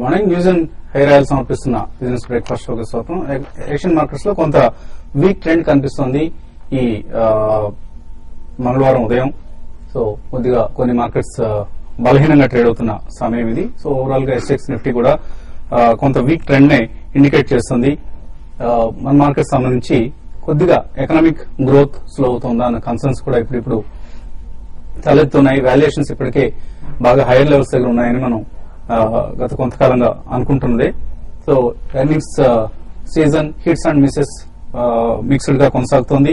Morning news and hair oil సమర్పిస్తున్న business breakfast షోకి స్వాగతం. ఏషియన్ మార్కెట్స్ లో కొంత వీక్ ట్రెండ్ కనిపిస్తోంది ఈ మంగళవారం ఉదయం. సో కొద్దిగా కొన్ని మార్కెట్స్ బలహీనంగా ట్రేడ్ అవుతున్న సమయం ఇది. సో ఓవరాల్ గా ఎస్ఎక్స్ నిఫ్టీ కూడా కొంత వీక్ ట్రెండ్ నే ఇండికేట్ చేస్తుంది. మన మార్కెట్ సంబంధించి కొద్దిగా ఎకనామిక్ గ్రోత్ స్లో అవుతుందా అన్న కన్సర్న్స్ కూడా ఇప్పుడు తలెత్తున్నాయి. వాల్యుయేషన్స్ ఇప్పటికే బాగా హైయర్ లెవెల్స్ దగ్గర ఉన్నాయని మనం గత కొంతకాలంగా అనుకుంటున్నదే. So earnings season hits and misses mixed గా కొనసాగుతోంది.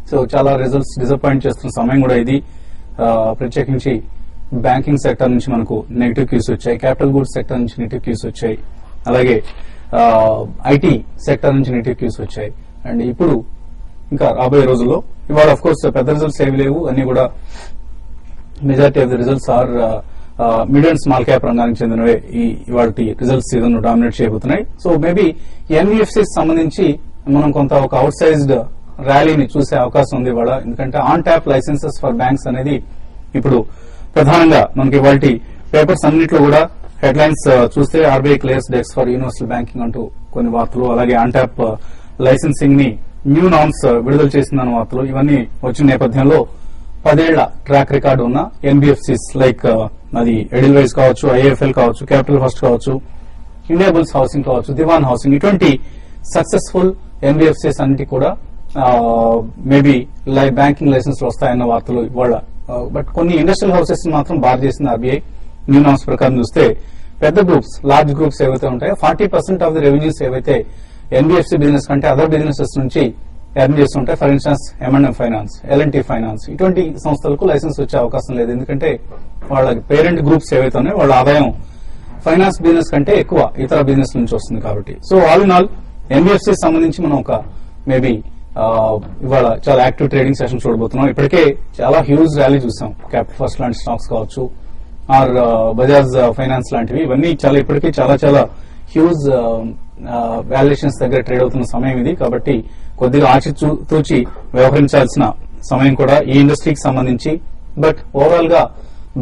సో చాలా రిజల్ట్స్ డిసప్పాయింట్ చేస్తున్న సమయం కూడా ఇది. ప్రత్యేకించి బ్యాంకింగ్ సెక్టర్ నుంచి మనకు నెగిటివ్ క్యూస్ వచ్చాయి, క్యాపిటల్ గూడ్స్ సెక్టర్ నుంచి నెగిటివ్ క్యూస్ వచ్చాయి, అలాగే ఐటీ సెక్టర్ నుంచి నెగిటివ్ క్యూస్ వచ్చాయి. అండ్ ఇప్పుడు ఇంకా రాబోయే రోజుల్లో ఇవాళ ఆఫ్ కోర్స్ పెద్ద రిజల్ట్స్ ఏమి లేవు, అన్ని కూడా majority of the results are mid and small cap రంగానికి చెందినవే ఇవాళ రిజల్ట్స్ సీజన్ డామినేట్ చేయబోతున్నాయి. సో మేబీ ఎన్బిఎఫ్సి సంబంధించి మనం కొంత ఒక అవుట్ సైజ్డ్ ర్యాలీని చూసే అవకాశం ఉంది ఇవాళ. ఎందుకంటే on tap licences for banks అనేది ఇప్పుడు ప్రధానంగా మనకి ఇవాళ పేపర్స్ అన్నింటిలో కూడా హెడ్లైన్స్ చూస్తే RBI clears desk for universal banking అంటూ కొన్ని వార్తలు, అలాగే ఆన్ ట్యాప్ లైసెన్సింగ్ ని న్యూ నార్మ్స్ విడుదల చేసిందన్న వార్తలు ఇవన్నీ వచ్చిన నేపథ్యంలో 10 ఏళ్ల ట్రాక్ రికార్డు ఉన్న ఎన్బిఎఫ్సిస్ లైక్ అది ఎడిల్వైజ్ కావచ్చు, ఐఏఎఫ్ఎల్ కావచ్చు, క్యాపిటల్ ఫస్ట్ కావచ్చు, ఇండియా బుల్స్ హౌసింగ్ కావచ్చు, దివాన్ హౌసింగ్, ఇటువంటి సక్సెస్ఫుల్ ఎన్బిఎఫ్సిస్ అన్నిటి కూడా మేబీ బ్యాంకింగ్ లైసెన్స్ వస్తాయన్న వార్తలు ఇవాళ. బట్ కొన్ని ఇండస్ట్రియల్ హౌసెస్ మాత్రం బార్ చేసింది ఆర్బీఐ. న్యూ నామ్స్ ప్రకారం చూస్తే పెద్ద గ్రూప్స్, లార్జ్ గ్రూప్స్ ఏవైతే ఉంటాయో 40% ఆఫ్ ది రెవెన్యూస్ ఏవైతే ఎన్బిఎఫ్సి బిజినెస్ కంటే అదర్ బిజినెసెస్ నుంచి ఎర్న్ చేస్తుంటాయి. For instance M&M finance, L&T finance, ఇటువంటి సంస్థలకు లైసెన్స్ వచ్చే అవకాశం లేదు. ఎందుకంటే వాళ్ళ పేరెంట్ గ్రూప్స్ ఏవైతే ఉన్నాయో వాళ్ళ ఆదాయం ఫైనాన్స్ బిజినెస్ కంటే ఎక్కువ ఇతర బిజినెస్ నుంచి వస్తుంది కాబట్టి. So all in all NBFC సంబంధించి మనం ఒక మేబీ ఇవాళ చాలా యాక్టివ్ ట్రేడింగ్ సెషన్ చూడబోతున్నాం. ఇప్పటికే చాలా హ్యూజ్ ర్యాలీ చూసాం. క్యాపిటల్ ఫస్ట్ లాంటి స్టాక్స్ కావచ్చు, ఆర్ బజాజ్ ఫైనాన్స్ లాంటివి, ఇవన్నీ ఇప్పటికే చాలా హ్యూజ్ వాల్యుయేషన్స్ దగ్గర ట్రేడ్ అవుతున్న సమయం ఇది. కాబట్టి కొద్దిగా ఆచితూచి వ్యవహరించాల్సిన సమయం కూడా ఈ ఇండస్ట్రీకి సంబంధించి. బట్ ఓవరాల్ గా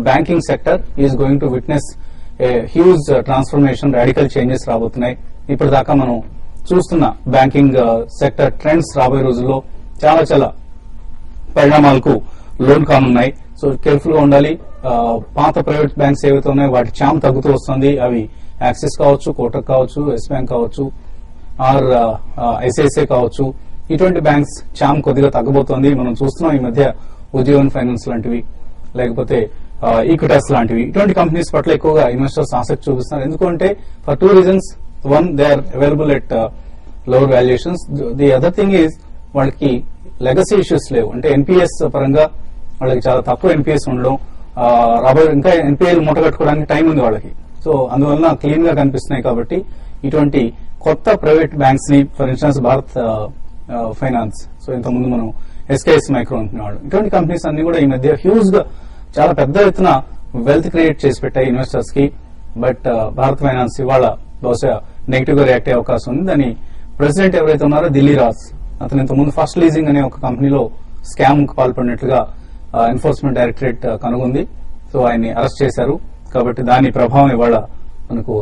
banking sector is going to witness a huge transformation, radical changes రాబోతున్నాయి. ఇప్పటిదాకా మనం చూస్తున్న బ్యాంకింగ్ సెక్టర్ ట్రెండ్స్ రాబోయే రోజుల్లో చాలా పరిణామాలకు లోన్ కానున్నాయి. సో కేర్ఫుల్ గా ఉండాలి. పాత ప్రైవేట్ బ్యాంక్స్ ఏవైతే ఉన్నాయో వాటి చామ్ తగ్గుతూ వస్తుంది. అవి యాక్సిస్ కావచ్చు, కోటక్ కావచ్చు, ఎస్ బ్యాంక్ కావచ్చు, ఆర్ ఐసిఐసిఐ కావచ్చు, ఇటువంటి బ్యాంక్స్ చామ్ కొద్దిగా తగ్గబోతోంది. మనం చూస్తున్నాం ఈ మధ్య ఉజ్జీవన్ ఫైనాన్స్ లాంటివి, లేకపోతే ఈక్విటాస్ లాంటివి, ఇటువంటి కంపెనీస్ పట్ల ఎక్కువగా ఇన్వెస్టర్స్ ఆసక్తి చూపిస్తున్నారు. ఎందుకంటే for 2 reasons. One, they are available at lower valuations. The other thing is వాళ్ళకి లెగసీ ఇష్యూస్ లేవు. అంటే ఎన్పిఎస్ పరంగా వాళ్ళకి చాలా తక్కువ ఎన్పిఎస్ ఉండడం, రాబోయే ఇంకా ఎన్పిఎల్ మూటగట్టుకోవడానికి టైం ఉంది వాళ్ళకి. సో అందువల్ల క్లీన్ గా కనిపిస్తున్నాయి. కాబట్టి ఇటువంటి కొత్త ప్రైవేట్ బ్యాంక్స్ ని, for instance Bharat finance, so ఇంతకుముందు మనం ఎస్కేఎస్ మైక్రో అనుకునేవాడు, ఇటువంటి కంపెనీస్ అన్ని కూడా ఈ మధ్య హ్యూజ్ గా చాలా పెద్ద ఎత్తున వెల్త్ క్రియేట్ చేసి పెట్టాయి ఇన్వెస్టర్స్ కి. బట్ భారత్ ఫైనాన్స్ ఇవాళ బహుశా నెగిటివ్ గా రియాక్ట్ అయ్యే అవకాశం ఉంది. దాని ప్రెసిడెంట్ ఎవరైతే ఉన్నారో ఢిల్లీ రాజ్, అతను ఇంతకుముందు ఫస్ట్ లీజింగ్ అనే ఒక కంపెనీలో స్కామ్ కు పాల్పడినట్లుగా ఎన్ఫోర్స్మెంట్ డైరెక్టరేట్ కనుగొంది. సో ఆయన్ని అరెస్ట్ చేశారు. కాబట్టి దాని ప్రభావం ఇవాళ మనకు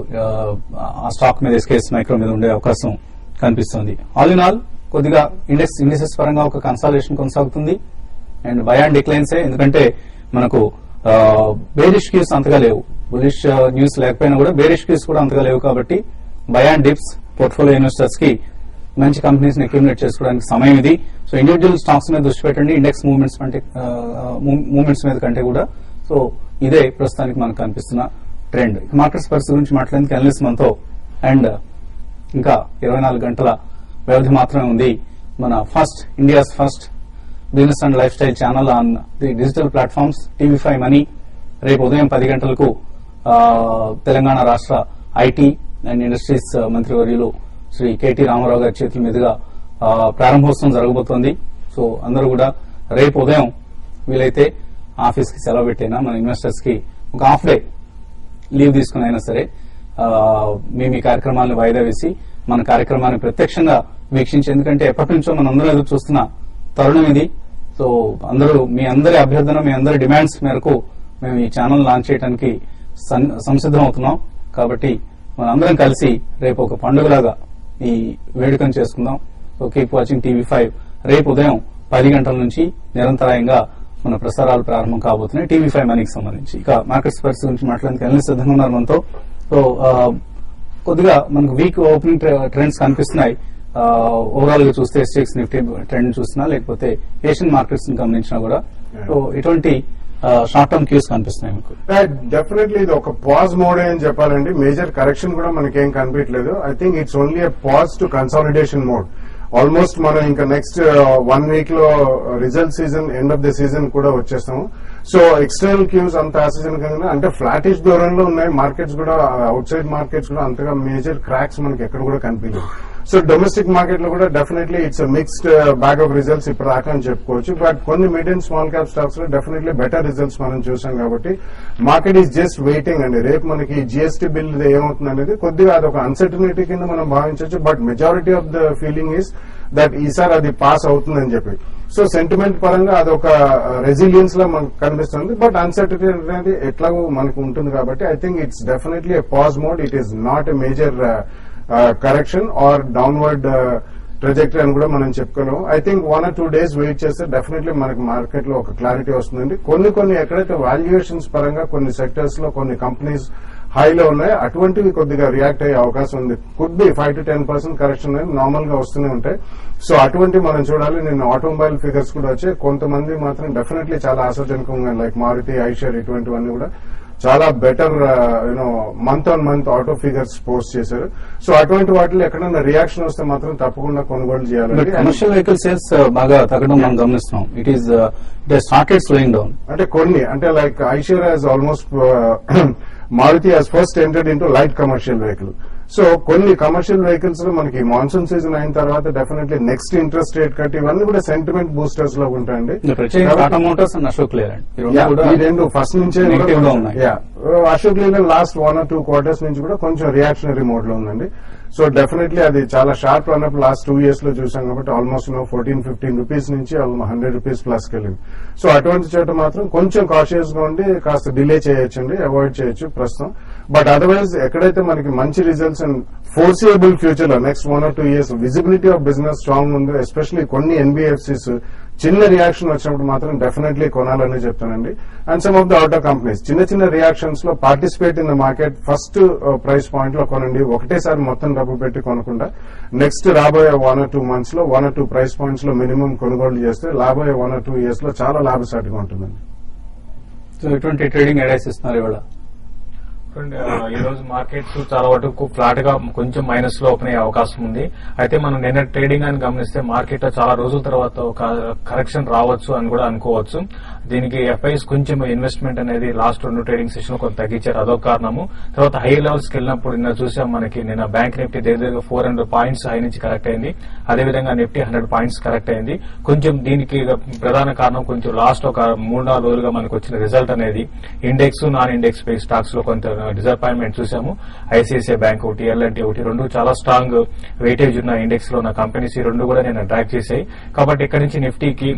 ఆ స్టాక్ మీద, ఎస్కేఎస్ మైక్రో మీద ఉండే అవకాశం కనిపిస్తుంది. ఆల్ ఇన్ ఆల్ కొద్దిగా ఇండిసెస్ పరంగా ఒక కన్సాలిడేషన్ కొనసాగుతుంది. అండ్ బై అండ్ డిక్లైన్సే, ఎందుకంటే మనకు బేరిష్ క్యూస్ అంతగా లేవు. బులిష్ న్యూస్ లేకపోయినా కూడా బేరిష్ క్యూస్ కూడా అంతగా లేవు. కాబట్టి by and dips portfolio investors కి మంచి కంపెనీస్ ని అక్యుములేట్ చేసుకోవడానికి సమయం ఇది. సో ఇండివిజువల్ స్టాక్స్ మీద దృష్టి పెట్టండి, ఇండెక్స్ మూవ్మెంట్స్ మీద కంటే కూడా. సో ఇదే ప్రస్తుతానికి మనకు కనిపిస్తున్న ట్రెండ్. మార్కెట్స్ పరిస్థితి గురించి మాట్లాడేందుకు అనలిస్ట్ మనతో, అండ్ ఇంకా 24 గంటల వ్యవధి మాత్రమే ఉంది. మన India's first business and life style channel on the digital platforms TV5 money రేపు ఉదయం 10 గంటలకు తెలంగాణ రాష్ట్ర ఐటీ అండ్ ఇండస్ట్రీస్ మంత్రివర్యులు శ్రీ KT రామారావు గారి చేతుల మీదుగా ప్రారంభోత్సవం జరగబోతోంది. సో అందరూ కూడా రేపు ఉదయం వీలైతే ఆఫీస్ కి సెలవు పెట్టైనా మన ఇన్వెస్టర్స్ కి ఒక హాఫ్ డే లీవ్ తీసుకుని అయినా సరే మేము ఈ కార్యక్రమాలను వాయిదా వేసి మన కార్యక్రమాన్ని ప్రత్యక్షంగా వీక్షించి, ఎందుకంటే ఎప్పటి నుంచో మనం అందరూ ఎదురు చూస్తున్న తరుణం ఇది. సో మీ అందరి అభ్యర్థన, మీ అందరి డిమాండ్స్ మేరకు మేము ఈ ఛానల్ లాంచ్ చేయడానికి సంసిద్ధం అవుతున్నాం. కాబట్టి మనందరం కలిసి రేపు ఒక పండుగలాగా ఈ వేడుకను చేసుకుందాం. So keep watching TV5. రేపు ఉదయం 10 గంటల నుంచి నిరంతరాయంగా మన ప్రసారాలు ప్రారంభం కాబోతున్నాయి టీవీ5 మనీకి సంబంధించి. ఇక మార్కెట్స్ పరిస్థితి గురించి మాట్లాడడానికి అన్ని సిద్ధంగా ఉన్నారు మనతో. సో కొద్దిగా మనకు వీక్ ఓపెనింగ్ ట్రెండ్స్ కనిపిస్తున్నాయి. ఓవరాల్ గా చూస్తే SGX నిఫ్టీ ట్రెండ్ చూసినా లేకపోతే ఏషియన్ మార్కెట్స్ ని గమనించినా కూడా సో ఇటువంటి షార్ట్ టర్మ్ క్యూస్ కనిపిస్తున్నాయి మీకు. డెఫినెట్లీ ఇది ఒక పాజ్ మోడ్ అని చెప్పాలండి. మేజర్ కరెక్షన్ కూడా మనకేం కనిపించలేదు. I think it's only a pause to consolidation mode. Almost మనం ఇంకా నెక్స్ట్ 1 వీక్ లో result season, end of the season కూడా వచ్చేస్తాము. సో ఎక్స్టర్నల్ క్యూస్ అంత ఆశాజనకంగా అంటే ఫ్లాటిష్ ధోరణిలో ఉన్నాయి. మార్కెట్స్ కూడా, అవుట్ సైడ్ మార్కెట్స్ కూడా అంతగా మేజర్ క్రాక్స్ మనకి ఎక్కడ కూడా కనిపించలేదు. సో డొమెస్టిక్ మార్కెట్ లో కూడా definitely it's mixed bag of results ఇప్పుడు రాక అని చెప్పుకోవచ్చు. బట్ కొన్ని mid and small cap stocks లో డెఫినెట్లీ బెటర్ రిజల్ట్స్ మనం చూసాం కాబట్టి మార్కెట్ ఈస్ జస్ట్ వెయిటింగ్ అండి. రేపు మనకి జిఎస్టీ బిల్ ఏమవుతుంది అనేది కొద్దిగా అదొక అన్సర్టనిటీ కింద మనం భావించవచ్చు. But majority of the feeling is that ఈసారి అది పాస్ అవుతుందని చెప్పి. సో సెంటిమెంట్ పరంగా అదొక రెసిలియన్స్ లా మనకు కనిపిస్తుంది. బట్ అన్సర్టనిటీ అనేది ఎట్లాగో మనకు ఉంటుంది కాబట్టి I think it's definitely a pause mode. It is not a major correction or downward trajectory అని కూడా మనం చెప్పుకోలేము. I think 1 or 2 days wait చేస్తే డెఫినెట్లీ మనకి మార్కెట్ లో ఒక క్లారిటీ వస్తుందండి. కొన్ని ఎక్కడైతే వాల్యుయేషన్స్ పరంగా కొన్ని సెక్టర్స్ లో కొన్ని కంపెనీస్ హైలో ఉన్నాయో అటువంటివి కొద్దిగా రియాక్ట్ అయ్యే అవకాశం ఉంది. కుడ్ బి 5 to 10% కరెక్షన్ అనేది నార్మల్ గా వస్తూనే ఉంటాయి. సో అటువంటి మనం చూడాలి. నిన్న ఆటోమొబైల్ ఫిగర్స్ కూడా వచ్చాయి. కొంతమంది మాత్రం డెఫినెట్లీ చాలా ఆశాజనకంగా లైక్ మారుతి, ఐషర్ ఇటువంటివన్నీ కూడా చాలా better month on month auto figures post చేశారు. సో అటువంటి వాటిలో ఎక్కడైనా రియాక్షన్ వస్తే మాత్రం తప్పకుండా కొనుగోలు చేయాలి. కమర్షియల్ వెహికల్ సేల్స్ బాగా తగ్గడం మనం గమనిస్తున్నాం. It is started slowing down. అంటే కొన్ని అంటే like Eicher has almost Maruti has first entered into light commercial vehicle. So కొన్ని కమర్షియల్ వెహికల్స్ లో మనకి మాన్సూన్ సీజన్ అయిన తర్వాత definitely next interest rate cut ఇవన్నీ కూడా సెంటిమెంట్ బూస్టర్స్ లో ఉంటాయండి. Tata Motors and Ashok Leyland ఈ రెండు ఫస్ట్ నుంచే Ashok Leyland last 1 or 2 quarters నుంచి కూడా కొంచెం రియాక్షనరీ మోడ్ లో ఉందండి. సో డెఫినెట్లీ అది చాలా షార్ప్ రన్అప్ లాస్ట్ 2 years లో చూసాం కాబట్టి ఆల్మోస్ట్ 14-15 రూపీస్ నుంచి 100 రూపీస్ ప్లస్ వెళ్ళింది. సో అటువంటి చోట మాత్రం కొంచెం కాషియస్ గా ఉండి కాస్త డిలే చేయొచ్చండి, అవాయిడ్ చేయొచ్చు ప్రస్తుతం. బట్ అదర్వైజ్ ఎక్కడైతే మనకి మంచి రిజల్ట్స్ అండ్ ఫోర్సియబుల్ ఫ్యూచర్ లో next 1 or 2 years visibility of business strong ఉందో, ఎస్పెషల్లీ కొన్ని ఎన్బిఎఫ్సిస్ చిన్న రియాక్షన్ వచ్చినప్పుడు మాత్రం డెఫినెట్లీ కొనాలని చెప్తానండి. And some of the outer companies చిన్న రియాక్షన్స్ లో participate in the market first price point లో కొనండి. ఒకటేసారి మొత్తం డబ్బు పెట్టి కొనకుండా నెక్స్ట్ రాబోయే 1 or 2 months లో 1 or 2 ప్రైస్ పాయింట్స్ లో మినిమం కొనుగోలు చేస్తే రాబోయే 1 or 2 years లో చాలా లాభసాటిగా ఉంటుందండి. సో ఎటువంటి ట్రేడింగ్ అడ్వైస్ ఇస్తున్నారు ఇవాళ? ఈ రోజు మార్కెట్స్ చాలా వరకు ఫ్లాట్ గా కొంచెం మైనస్ లో ఓపెన్ అయ్యే అవకాశం ఉంది. అయితే మనం నిన్న ట్రేడింగ్ అని గమనిస్తే మార్కెట్ లో చాలా రోజుల తర్వాత ఒక కరెక్షన్ రావచ్చు అని కూడా అనుకోవచ్చు. దీనికి ఎఫ్ఐస్ కొంచెం ఇన్వెస్ట్మెంట్ అనేది లాస్ట్ 2 ట్రేడింగ్ సెషన్ కొంత తగ్గించారు, అదొక కారణము. తర్వాత హై లెవెల్స్ కి వెళ్ళినప్పుడు నిన్న చూసాం మనకి నిన్న బ్యాంక్ నిఫ్టీ దగ్గర 400 points హై నుంచి కరెక్ట్ అయింది. అదేవిధంగా నిఫ్టీ 100 points కరెక్ట్ అయింది. కొంచెం దీనికి ప్రధాన కారణం కొంచెం లాస్ట్ ఒక 3-4 రోజులుగా మనకు వచ్చిన రిజల్ట్ అనేది index non index base stocks లో కొంత డిసప్పాయింట్మెంట్ చూసాము. ఐసిఐసిఐ బ్యాంక్ ఒకటి, ఎల్ఎన్టీ ఒకటి, 2 చాలా స్ట్రాంగ్ వెయిటేజ్ ఉన్న ఇండెక్స్ లో ఉన్న కంపెనీస్, ఈ 2 కూడా నేను ట్రాక్ చేశాయి. కాబట్టి ఇక్కడ నుంచి నిఫ్టీకి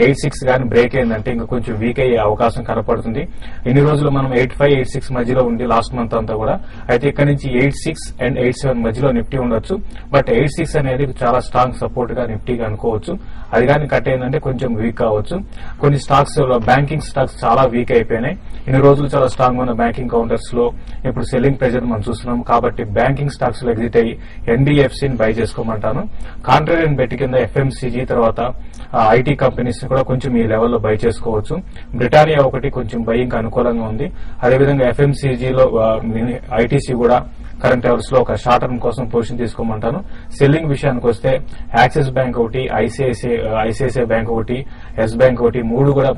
86 గానీ బ్రేక్ అయిందంటే ఇంకా కొంచెం వీక్ అయ్యే అవకాశం కనపడుతుంది. ఇన్ని రోజులు మనం 85, 86 మధ్యలో ఉంది లాస్ట్ మంత్ అంతా కూడా. అయితే ఇక్కడ నుంచి 86 and 87 మధ్యలో నిఫ్టీ ఉండొచ్చు. బట్ 86 అనేది చాలా స్ట్రాంగ్ సపోర్ట్ గా నిఫ్టీగా అనుకోవచ్చు. అది కానీ కట్ అయిందంటే కొంచెం వీక్ కావచ్చు. కొన్ని స్టాక్స్ బ్యాంకింగ్ స్టాక్స్ చాలా వీక్ అయిపోయినాయి. ఇన్ని రోజులు చాలా స్ట్రాంగ్ ఉన్న బ్యాంకింగ్ కౌంటర్స్ లో ఇప్పుడు సెల్లింగ్ ప్రెజర్ మనం చూస్తున్నాం. కాబట్టి బ్యాంకింగ్ స్టాక్స్ లో ఎగ్జిట్ అయ్యి ఎన్బిఎఫ్సిని బై చేసుకోమంటాను. కాంట్రాక్ట్ బెట్ కింద ఎఫ్ఎంసీజీ తర్వాత ఐటీ కంపెనీస్ కూడా కొంచెం ఈ లెవెల్లో బై చేసుకోవచ్చు. బ్రిటానియా ఒకటి కొంచెం బయింగ్ అనుకూలంగా ఉంది. అదేవిధంగా ఎఫ్ఎంసీజీలో ఐటీసీ కూడా కరెంట్ లెవెల్స్ లో ఒక షార్ట్ టర్మ్ కోసం పొజిషన్ తీసుకోమంటాను. సెల్లింగ్ విషయానికి వస్తే యాక్సిస్ బ్యాంక్ ఒకటి, ఐసిఐసిఐ బ్యాంక్ ఒకటి, ఎస్ బ్యాంక్ ఒకటి, 3 కూడా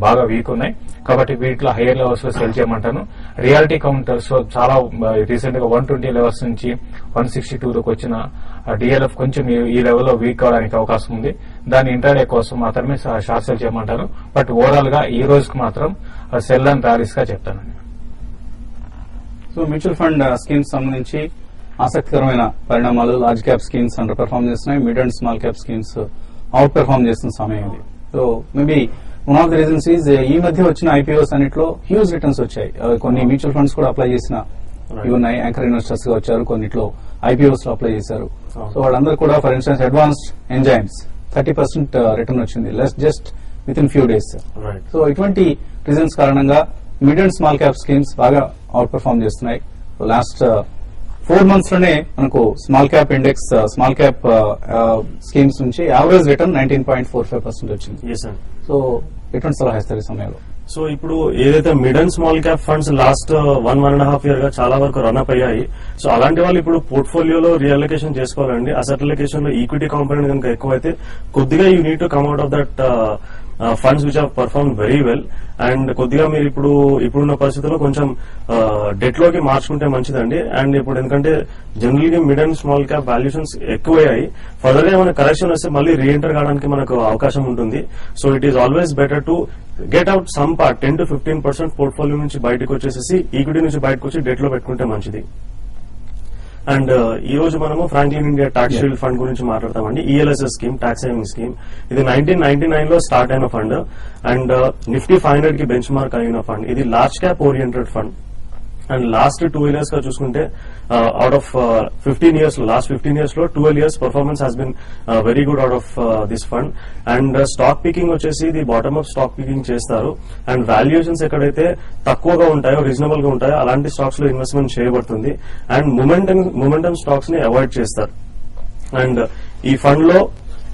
బాగా వీక్ ఉన్నాయి. కాబట్టి వీటిలో హైయర్ లెవెల్స్ లో సెల్ చేయమంటాను. రియాలిటీ కౌంటర్స్ లో చాలా రీసెంట్ గా 120 లెవెల్స్ నుంచి 162 వచ్చిన డిఎల్ఎఫ్ కొంచెం ఈ లెవెల్లో వీక్ అవడానికి అవకాశం ఉంది. దాని ఇంటర్డే కోసం మాత్రమే షార్ట్ సెల్ చేయమంటాను. బట్ ఓవరాల్ గా ఈ రోజుకి మాత్రం సెల్ అండ్ ర్యాలీస్ గా చెప్తానండి. సో మ్యూచువల్ ఫండ్ స్కీమ్స్ సంబంధించి ఆసక్తికరమైన పరిణామాలు. Large cap schemes under perform చేస్తున్నాయి, mid and small cap schemes out perform చేస్తున్న సమయం ఇది. So maybe one of the reasons is ఈ మధ్య వచ్చిన ఐపీఓస్ అన్నిట్లో హ్యూజ్ రిటర్న్స్ వచ్చాయి. కొన్ని మ్యూచువల్ ఫండ్స్ కూడా అప్లై చేసిన Right. ఈవెన్ యాంకర్ ఇన్వెస్టర్స్ గా వచ్చారు, కొన్నిట్లో ఐపీఓస్ లో అప్లై చేశారు. Oh. సో వాళ్ళందరూ కూడా for instance Advanced Enzymes 30% return వచ్చింది just within few days. Right. So ఇటువంటి రీజన్స్ కారణంగా mid and small cap schemes బాగా అవుట్ పర్ఫార్మ్ చేస్తున్నాయి. లాస్ట్ 4 months లోనే మనకు small cap index small cap schemes నుంచి యావరేజ్ రిటర్న్ 19.45% వచ్చింది. ఎస్ అండి. సో ఎటువంటి సలహా ఇస్తారు ఈ సమయంలో? సో ఇప్పుడు ఏదైతే mid and small cap funds last 1.5 year గా చాలా వరకు రన్అప్ అయ్యాయి. సో అలాంటి వాళ్ళు ఇప్పుడు పోర్ట్ఫోలియోలో రీఅలొకేషన్ చేసుకోవాలండి. అసెట్ అలొకేషన్ లో ఈక్విటీ కాంపోనెంట్ కనుక ఎక్కువైతే కొద్దిగా you need to come out of that funds which have perform very well. And కొద్దిగా మీరు ఇప్పుడున్న పరిస్థితుల్లో కొంచెం డెట్ లోకి మార్చుకుంటే మంచిదండి. అండ్ ఇప్పుడు ఎందుకంటే జనరల్ గా mid and small cap valuations ఎక్కువయ్యాయి. ఫర్దర్ గా ఏమైనా కరెక్షన్ వస్తే మళ్ళీ రీఎంటర్ కావడానికి మనకు అవకాశం ఉంటుంది. So it is always better to get out some part 10 to 15% portfolio నుంచి బయటకు వచ్చేసి ఈక్విటీ నుంచి బయటకు వచ్చి డెట్ లో పెట్టుకుంటే మంచిది. అండ్ ఈ రోజు మనము Franklin India tax shield fund గురించి మాట్లాడతామండి. ELSS scheme, tax saving scheme. ఇది 1999 లో స్టార్ట్ అయిన ఫండ్ అండ్ నిఫ్టీ 500 కి బెంచ్ మార్క్ అయిన ఫండ్. ఇది large cap oriented fund. And last 12 years గా చూసుకుంటే అవుట్ ఆఫ్ 15 years లో లాస్ట్ 15 years లో 12 years performance has been very good out of this fund. And stock picking వచ్చేసి ఇది bottom up stock picking చేస్తారు. And valuations ఎక్కడైతే తక్కువగా ఉంటాయో, రీజనబుల్ గా ఉంటాయో అలాంటి స్టాక్స్ లో ఇన్వెస్ట్మెంట్ చేయబడుతుంది. అండ్ మొమెంటమ్ స్టాక్స్ ని అవాయిడ్ చేస్తారు. అండ్ ఈ ఫండ్ లో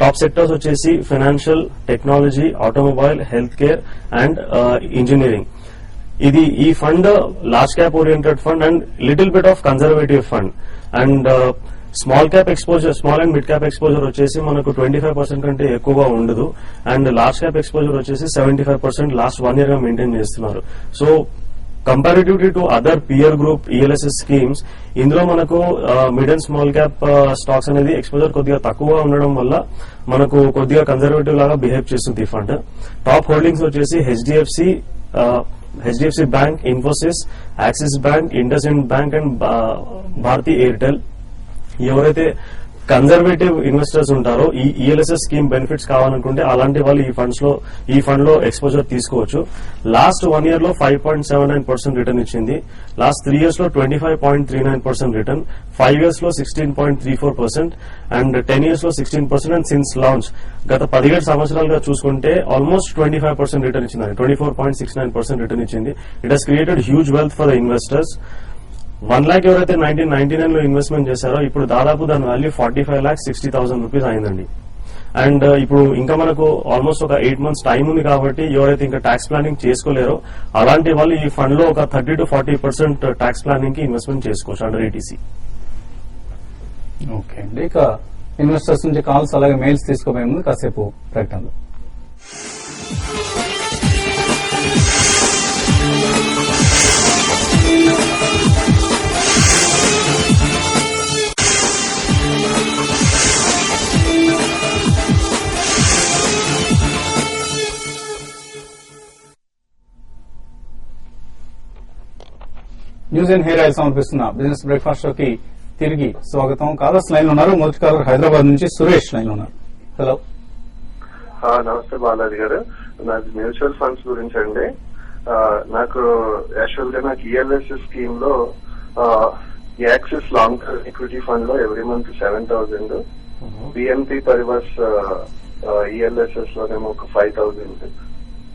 టాప్ సెక్టర్స్ వచ్చేసి financial, technology, automobile, health care and engineering. ఇది ఈ fund large cap oriented fund and little bit of conservative fund. And small cap exposure, small and mid cap exposure వచ్చేసి మనకు 25% కంటే ఎక్కువగా ఉండదు. అండ్ లార్జ్ క్యాప్ ఎక్స్పోజర్ వచ్చేసి 75% last 1 year గా maintain చేస్తున్నారు. So comparatively to other peer group ELSS schemes ఇందులో మనకు mid and small cap stocks అనేది ఎక్స్పోజర్ కొద్దిగా తక్కువగా ఉండడం వల్ల మనకు కొద్దిగా కన్జర్వేటివ్ లాగా బిహేవ్ చేస్తుంది ఈ ఫండ్. టాప్ హోల్డింగ్స్ వచ్చేసి HDFC bank, Infosys, Axis bank, IndusInd bank and Bharti Airtel. ఎవరైతే కన్జర్వేటివ్ ఇన్వెస్టర్స్ ఉంటారో ఈ ఈఎల్ఎస్ఎస్ స్కీమ్ బెనిఫిట్స్ కావాలనుకుంటే అలాంటి వాళ్ళు ఈ ఫండ్ లో ఎక్స్పోజర్ తీసుకోవచ్చు. లాస్ట్ 1 year లో 5.79% రిటర్న్ ఇచ్చింది. లాస్ట్ 3 years లో 25.39% రిటర్న్, 5 years లో 16.34% అండ్ 10 years లో 16%. అండ్ సిన్స్ లాంచ్ గత 17 సంవత్సరాలుగా చూసుకుంటే ఆల్మోస్ట్ 25% రిటర్న్ ఇచ్చింది. 24.69% రిటర్న్ ఇచ్చింది. It has created huge wealth for the investors. 1 lakh ఎవరైతే 1999 లో ఇన్వెస్ట్మెంట్ చేశారో ఇప్పుడు దాదాపు దాని వాల్యూ 45,60,000 రూపీస్ అయిందండి. అండ్ ఇప్పుడు ఇంకా మనకు ఆల్మోస్ట్ ఒక 8 months టైం ఉంది కాబట్టి ఎవరైతే ఇంకా ట్యాక్స్ ప్లానింగ్ చేసుకోలేరో అలాంటి వాళ్ళు ఈ ఫండ్ లో ఒక 30 to 40% ట్యాక్స్ ప్లానింగ్ కి ఇన్వెస్ట్మెంట్ చేసుకోవచ్చు అండర్ ఏటీసీ. ఓకే అండి. ఇక ఇన్వెస్టర్స్ నుంచి కాల్స్ అలాగే మెయిల్స్ తీసుకోబోయే ముందు కాసేపు ప్రకటనలు. న్యూస్ అండ్ హెయిర్ ఆయిల్ సమర్పిస్తున్న బిజినెస్ బ్రేక్ఫాస్ట్ షోకి తిరిగి స్వాగతం. కాలర్స్ లైన్ లో ఉన్నారు. మొదటి కాలర్ హైదరాబాద్ నుంచి సురేష్ లైన్ లో ఉన్నారు. హలో. నమస్తే బాలాజీ గారు. నాకు మ్యూచువల్ ఫండ్స్ గురించి అండి. నాకు యాక్చువల్ గా నాకు ఈఎల్ఎస్ఎస్ స్కీమ్ లో axis long term equity fund లో ఎవ్రీ మంత్ 7,000, బిఎన్పి పరివర్స్ ఈఎల్ఎస్ఎస్ లోనేమో ఒక 5,000,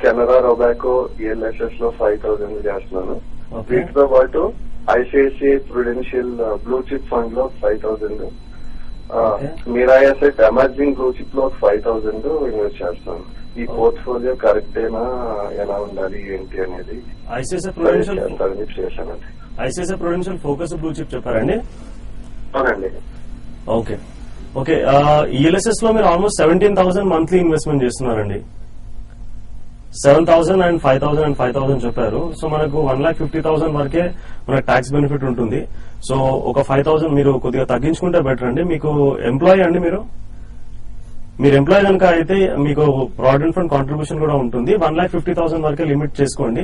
కెనరా రొబాకో ఈఎల్ఎస్ఎస్ లో 5,000 చేస్తున్నాను. వీటితో పాటు ICICI Prudential blue chip fund లో 5,000, Mirai asset emerging blue chip లో 5,000 ఇన్వెస్ట్ చేస్తాను. ఈ పోర్ట్ఫోలియో కరెక్టేనా, ఎలా ఉండాలి ఏంటి అనేది ఐసిఐసిఐ చేశానండి. ICICI Prudential focus blue chip చెప్పారండి. అవునండి. Okay okay. ఈఎల్ఎస్ఎస్ లో మీరు ఆల్మోస్ట్ 17,000 మంత్లీ ఇన్వెస్ట్మెంట్ చేస్తున్నారండి. 7,000 అండ్ 5,000 అండ్ 5,000 చెప్పారు. సో మనకు 1,50,000 వరకే మనకు ట్యాక్స్ బెనిఫిట్ ఉంటుంది. సో ఒక 5,000 మీరు కొద్దిగా తగ్గించుకుంటే బెటర్ అండి. మీకు ఎంప్లాయీ అండి, మీరు ఎంప్లాయీ కనుక అయితే మీకు ప్రావిడెంట్ ఫండ్ కాంట్రిబ్యూషన్ కూడా ఉంటుంది. 1,50,000 వరకే లిమిట్ చేసుకోండి.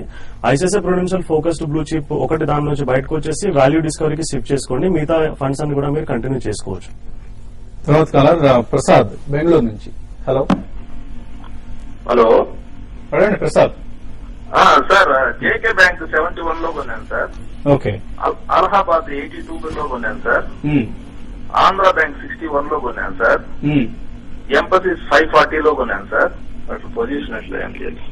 ICICI Prudential focused blue chip ఒకటి దాని నుంచి బయటకు వచ్చేసి వాల్యూ డిస్కవరీకి షిఫ్ట్ చేసుకోండి. మిగతా ఫండ్స్ అన్ని కూడా మీరు కంటిన్యూ చేసుకోవచ్చు. తర్వాత కాలర్ ప్రసాద్ బెంగళూరు నుంచి. హలో. హలో అడగండి ప్రసాద్. సార్ జేకే బ్యాంక్ 71 లో కొన్నాను సార్. ఓకే. అలహాబాద్ 82 లో కొన్నాను సార్. ఆంధ్ర బ్యాంక్ 61 లో కొన్నాను సార్. ఎంపసిస్ 540 లో కొన్నాను సార్. అట్లా పొజిషన్ అట్లా ఏం లేదు.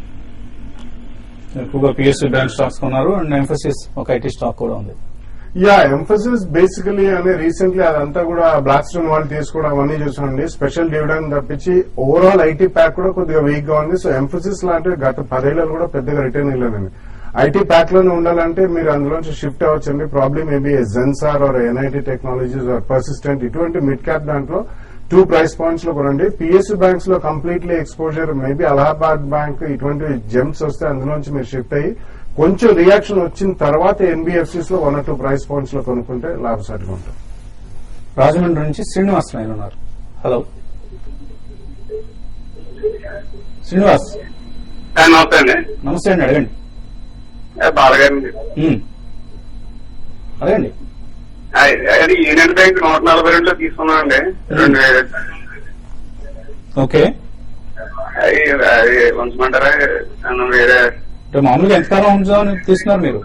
ఎక్కువగా పిఎస్యూ బ్యాంక్ స్టాక్స్ కొన్నారు అండ్ ఎంఫసిస్ ఒక ఐటీ స్టాక్ కూడా ఉంది. యా, ఎంఫసిస్ బేసికలీ అని రీసెంట్లీ అదంతా కూడా బ్లాక్ స్టోన్ వాళ్ళు తీసుకోవడం అవన్నీ చూసామండి. స్పెషల్ డివిడెండ్ తప్పించి ఓవరాల్ ఐటీ ప్యాక్ కూడా కొద్దిగా వీక్ గా ఉంది. సో ఎంఫసిస్ లాంటి గత 10 ఏళ్లలో కూడా పెద్దగా రిటర్న్ ఇవ్వలేదండి. ఐటీ ప్యాక్ లోనే ఉండాలంటే మీరు అందులోంచి షిఫ్ట్ అవ్వచ్చండి. Problem maybe Zensar or NIIT Technologies or Persistent ఇటువంటి మిడ్ క్యాప్ దాంట్లో 2 ప్రైస్ పాయింట్స్ లో కొనండి. పిఎస్యూ బ్యాంక్స్ లో completely exposure maybe Allahabad bank ఇటువంటి జెమ్స్ వస్తే అందులోంచి మీరు షిఫ్ట్ అయ్యి కొంచెం రియాక్షన్ వచ్చిన తర్వాత ఎన్బిఎఫ్సిస్ లో 1 or 2 ప్రైస్ పాయింట్స్ లో కొనుక్కుంటే లాభసాటిగా ఉంటుంది. రాజమండ్రి నుంచి శ్రీనివాస్ లైన్ ఉన్నారు. హలో శ్రీనివాస్. నమస్తే అండి. నమస్తే అండి, అడగండి. బాలగారండి. అడగండి. అది యూనియన్ బ్యాంక్ 142 తీసుకున్నానండి. 2000. ఓకే. ఉంచమంటారా? వేరే అంటే మామూలుగా ఎంతకాలం ఉంచామని తీసుకున్నారు మీరు?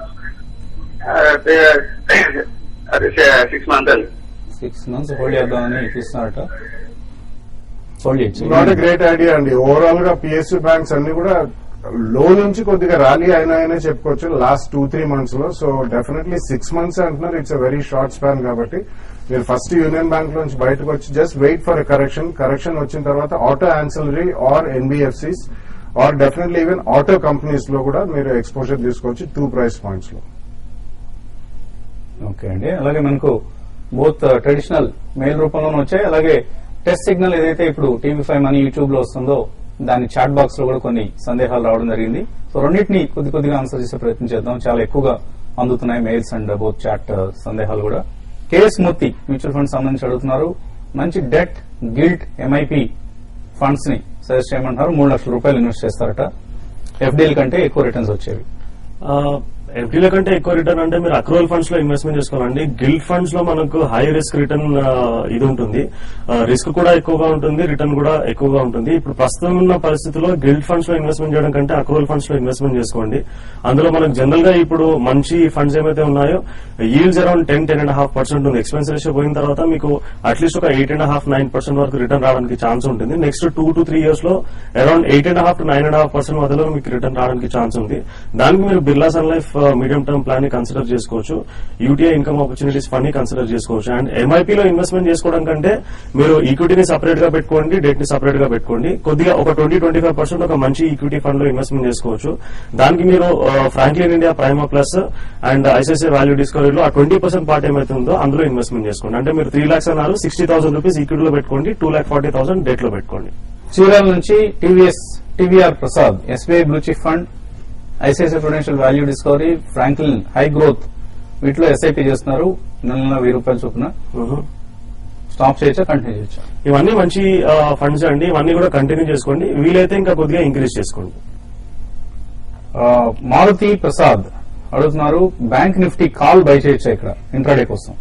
అది 6 months అండి. 6 months హోల్డ్ చేద్దామని తీసుకున్నారట. హోల్డ్ చేయొచ్చు. నాట్ ఎ గ్రేట్ ఐడియా అండి. ఓవరాల్ గా పిఎస్యూ బ్యాంక్స్ అన్ని కూడా లో నుంచి కొద్దిగా ర్యాలీ అయినాయనే చెప్పుకోవచ్చు లాస్ట్ 2-3 months లో. సో డెఫినెట్లీ 6 months అంటున్నారు. It's a very short span కాబట్టి మీరు ఫస్ట్ యూనియన్ బ్యాంక్ నుంచి బయటకు వచ్చి just wait for a correction వచ్చిన తర్వాత auto ancillary or NBFCs or definitely even auto companies లో కూడా మీరు ఎక్స్పోజర్ తీసుకోవచ్చు 2 ప్రైస్ పాయింట్స్ లో. ఓకే అండి. అలాగే మనకు బోత్ ట్రెడిషనల్ మెయిల్ రూపంలోనూ వచ్చాయి, అలాగే టెస్ట్ సిగ్నల్ ఏదైతే ఇప్పుడు టీవీ5 మనీ యూట్యూబ్ లో వస్తుందో దాని చాట్ బాక్స్ లో కూడా కొన్ని సందేహాలు రావడం జరిగింది. సో రెండింటినీ కొద్దిగా ఆన్సర్ చేసే ప్రయత్నం చేద్దాం. చాలా ఎక్కువగా అందుతున్నాయి మెయిల్స్ అండ్ బోత్ చాట్ సందేహాలు కూడా. కేఎస్ మూర్తి మ్యూచువల్ ఫండ్ సంబంధించి అడుగుతున్నారు. మంచి డెట్ గిల్ట్ ఎంఐపి ఫండ్స్ ని సజెస్ట్ చేయమంటున్నారు. 3 లక్షల రూపాయలు ఇన్వెస్ట్ చేస్తారట. ఎఫ్డీల కంటే ఎక్కువ రిటర్న్స్ వచ్చేవి. ఎఫ్డీల కంటే ఎక్కువ రిటర్న్ అంటే మీరు అక్రూవల్ ఫండ్స్ లో ఇన్వెస్ట్మెంట్ చేసుకోవాలండి. గిల్డ్ ఫండ్స్ లో మనకు హై రిస్క్ రిటర్న్ ఇది ఉంటుంది. రిస్క్ కూడా ఎక్కువగా ఉంటుంది, రిటర్న్ కూడా ఎక్కువగా ఉంటుంది. ఇప్పుడు ప్రస్తుతం ఉన్న పరిస్థితుల్లో గిల్డ్ ఫండ్స్ లో ఇన్వెస్ట్మెంట్ చేయడం కంటే అక్రూవల్ ఫండ్స్ లో ఇన్వెస్ట్మెంట్ చేసుకోండి. అందులో మనకు జనరల్ గా ఇప్పుడు మంచి ఫండ్స్ ఏమైతే ఉన్నాయో ఈల్డ్స్ అరౌండ్ 10-10.5% ఉంది. ఎక్స్పెన్స్ రేషియో పోయిన తర్వాత మీకు అట్లీస్ట్ ఒక 8.5-9% వరకు రిటర్న్ రావడానికి ఛాన్స్ ఉంటుంది. నెక్స్ట్ 2 to 3 years లో అరౌండ్ 8.5 to 9.5% మధ్యలో మీకు రిటర్న్ రావడానికి ఛాన్స్ ఉంది. దానికి మీరు Birla sun life medium term plan ని కన్సిడర్ చేసుకోవచ్చు. యూటీఐ ఇన్కమ్ ఆపర్చునిటీస్ ఫండ్ ని కన్సిడర్ చేసుకోవచ్చు. అండ్ ఎంఐపీలో ఇన్వెస్ట్మెంట్ చేసుకోవడం కంటే మీరు ఈక్విటీని సపరేట్ గా పెట్టుకోండి, డెట్ ని సపరేట్ గా పెట్టుకోండి. కొద్దిగా ఒక 20-25% ఒక మంచి ఈక్విటీ ఫండ్ లో ఇన్వెస్ట్మెంట్ చేసుకోవచ్చు. దానికి మీరు Franklin India Prima Plus and ICICI value డిస్కవరీలో ఆ 20% పార్ట్ ఏమైతే ఉందో అందులో ఇన్వెస్ట్మెంట్ చేసుకోండి. అంటే మీరు 3 lakhs అన్నారు, 60,000 రూపీస్ ఈక్విటీలో పెట్టుకోండి, 2,40,000 డెట్ లో పెట్టుకోండి. చీరాల నుంచి TVR Prasad SBI blue chip fund, ICICI Prudential value discovery, Franklin high growth వీటిలో ఎస్ఐపి చేస్తున్నారు. నెల 1000 రూపాయలు చొప్పున. స్టాప్ చేయొచ్చా, కంటిన్యూ చేయొచ్చా? ఇవన్నీ మంచి ఫండ్స్ అండి. ఇవన్నీ కూడా కంటిన్యూ చేసుకోండి. వీలైతే ఇంకా కొద్దిగా ఇంక్రీజ్ చేసుకోండి. మారుతి ప్రసాద్ అడుగుతున్నారు, బ్యాంక్ నిఫ్టీ కాల్ బై చేయొచ్చా ఇక్కడ ఇంట్రాడే కోసం?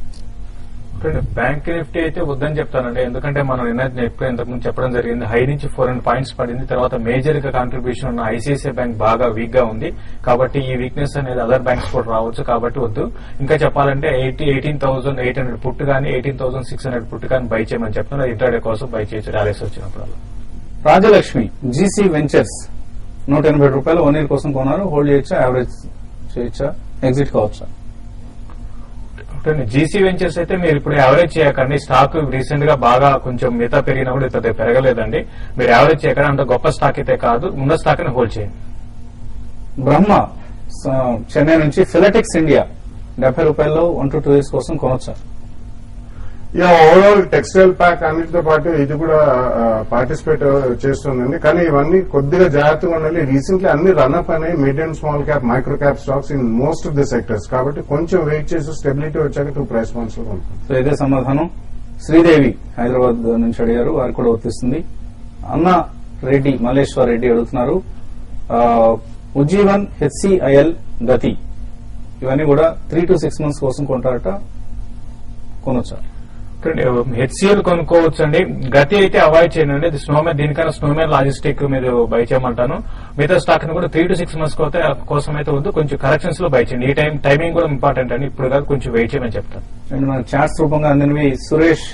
బ్యాంక్ నిఫ్టీ అయితే వద్దని చెప్తానండి. ఎందుకంటే మనం ఇంతకుముందు చెప్పడం జరిగింది, హై నుంచి 400 points పడింది. తర్వాత మేజర్ గా కాంట్రిబ్యూషన్ ఉన్న ఐసిఐసిఐ బ్యాంక్ బాగా వీక్ గా ఉంది. కాబట్టి ఈ వీక్నెస్ అనేది అదర్ బ్యాంక్స్ కూడా రావచ్చు. కాబట్టి వద్దు. ఇంకా చెప్పాలంటే 18,800 పుట్ గానీ 18,600 పుట్ గానీ బై చేయమని చెప్తున్నారు. ఇంట్రాడే కోసం బై చేయొచ్చు ర్యాలీస్ వచ్చినప్పుడు. రాజలక్ష్మి జీసీ వెంచర్స్ 180 రూపాయలు 1 year కోసం కొన్నారు. హోల్డ్ చేయొచ్చా, యావరేజ్ చేయొచ్చా, ఎగ్జిట్ కావచ్చా? జీసీ వెంచర్స్ అయితే మీరు ఇప్పుడు యావరేజ్ చేయకండి. స్టాక్ రీసెంట్ గా బాగా కొంచెం మిగతా పెరిగినా కూడా ఇంత పెరగలేదండి. మీరు యావరేజ్ చేయకండి. అంత గొప్ప స్టాక్ అయితే కాదు. ఉన్న స్టాక్ ని హోల్డ్ చేయండి. బ్రహ్మ చెన్నై నుంచి ఫిలటెక్స్ ఇండియా 70 రూపాయల్లో 1 to 2 years కోసం కొనొచ్చా? యా, ఓవరాల్ టెక్స్టైల్ ప్యాక్ అన్నిటితో పాటు ఇది కూడా పార్టిసిపేట్ చేస్తుందండి. కానీ ఇవన్నీ కొద్దిగా జాగ్రత్తగా ఉండాలి. రీసెంట్లీ అన్ని రన్అప్ అయినాయి medium small cap micro cap stocks in most of the sectors. కాబట్టి కొంచెం వెయిట్ చేసి స్టెబిలిటీ వచ్చాక 2 ప్రైస్ పాయింట్స్ లో ఉంటుంది. సో ఇదే సమాధానం. శ్రీదేవి హైదరాబాద్ నుంచి అడిగారు, వారు కూడా వర్తిస్తుంది. అన్న రెడ్డి మల్లేశ్వర్ రెడ్డి అడుగుతున్నారు, ఉజ్జీవన్, హెచ్సిఐఎల్, గతి ఇవన్నీ కూడా 3 to 6 months కోసం కొంటారట, కొనొచ్చా? హెచ్సిఎల్ కొనుక్కోవచ్చు అండి. గతి అయితే అవాయిడ్ చేయండి. ఇది స్నోమెన్, దీనికన్నా స్నోమెన్ లాజిస్టిక్ మీరు బై చేయమంటాను. మిగతా స్టాక్ ని కూడా 3 to 6 months కోసం అయితే వద్దు, కొంచెం కరెక్షన్స్ లో బై చేయండి. ఈ టైమింగ్ కూడా ఇంపార్టెంట్ అండి. ఇప్పుడు కాదు, కొంచెం వెయిట్ చేయమని చెప్తాను. అండ్ మన చాట్స్ రూపంగా అందినవి సురేష్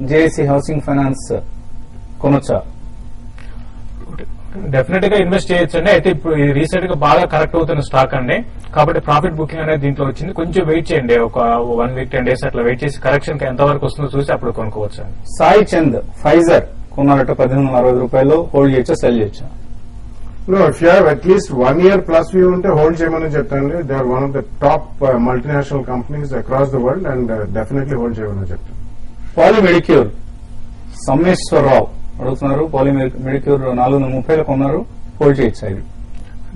జేఏసీ హౌసింగ్ ఫైనాన్స్ కొనొచ్చా? డెఫినెట్ గా ఇన్వెస్ట్ చేయొచ్చండి. అయితే ఇప్పుడు ఇది రీసెంట్ గా బాగా కరెక్ట్ అవుతున్న స్టాక్ అండి, కాబట్టి ప్రాఫిట్ బుకింగ్ అనేది దీంట్లో వచ్చింది. కొంచెం వెయిట్ చేయండి, ఒక 1 week 10 days అట్లా వెయిట్ చేసి కరెక్షన్ ఎంత వరకు వస్తుందో చూసి అప్పుడు కొనుక్కోవచ్చు అండి. సాయి చంద్ ఫైజర్ కొన్నారట 1860 రూపాయలు. హోల్డ్ చేయొచ్చా, సెల్ చేయొచ్చా? No, if you have at least 1 year plus view ఉంటే హోల్డ్ చేయమని చెప్తాను. They are one of the top multinational companies across the world and definitely hold చేయమని చెప్తాను. పాలీ మెడిక్యూర్ సమ్మేశ్వరరావు అడుగుతున్నారు. పాలీ మెడిక్యూర్ 430 కొన్నారు, హోల్డ్ చేయొచ్చా? ఇది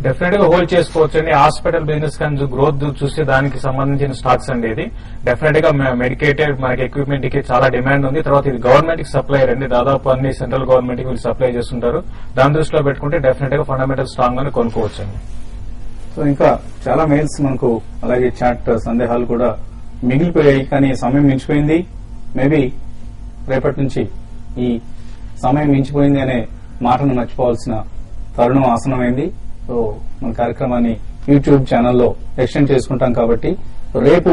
డెఫినెట్ గా హోల్డ్ చేసుకోవచ్చు అండి. హాస్పిటల్ బిజినెస్ కానీ గ్రోత్ చూస్తే దానికి సంబంధించిన స్టాక్స్ అండి. ఇది డెఫినెట్ గా మెడికేటెడ్ మనకి ఎక్విప్మెంట్ కి చాలా డిమాండ్ ఉంది. తర్వాత ఇది గవర్నమెంట్ కి సప్లైర్ అండి, దాదాపు అన్ని సెంట్రల్ గవర్నమెంట్ కి వీళ్ళు సప్లై చేస్తుంటారు. దాని దృష్టిలో పెట్టుకుంటే డెఫినెట్ గా ఫండమెంటల్ స్ట్రాంగ్ గానే కొనుక్కోవచ్చు అండి. సో ఇంకా చాలా మెయిల్స్ మనకు అలాగే చాట్ సందేహాలు కూడా మిగిలిపోయాయి, కానీ సమయం మించిపోయింది. మేబీ రేపటి నుంచి ఈ సమయం మించిపోయింది అనే మాటను మర్చిపోవాల్సిన తరుణం ఆసనమైంది. సో మన కార్యక్రమాన్ని యూట్యూబ్ ఛానల్లో ఎక్స్టెండ్ చేసుకుంటాం కాబట్టి రేపు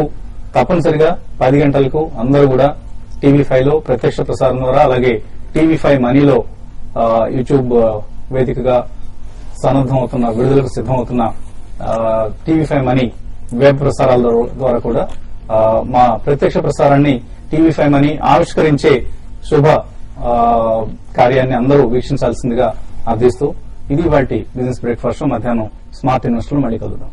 తప్పనిసరిగా 10 గంటలకు అందరూ కూడా TV5 లో ప్రత్యక్ష ప్రసారం ద్వారా, అలాగే TV5 మనీలో యూట్యూబ్ వేదికగా విడుదలకు సిద్దమవుతున్న TV5 మనీ వెబ్ ప్రసారాల ద్వారా కూడా మా ప్రత్యక్ష ప్రసారాన్ని TV5 మనీ ఆవిష్కరించే శుభ కార్యాన్ని అందరూ వీక్షించాల్సిందిగా అర్థిస్తూ ఇది వాటి బిజినెస్ బ్రేక్ఫాస్ట్. మధ్యాహ్నం స్మార్ట్ ఇన్వెస్టర్ మళ్ళీ కలుద్దాం.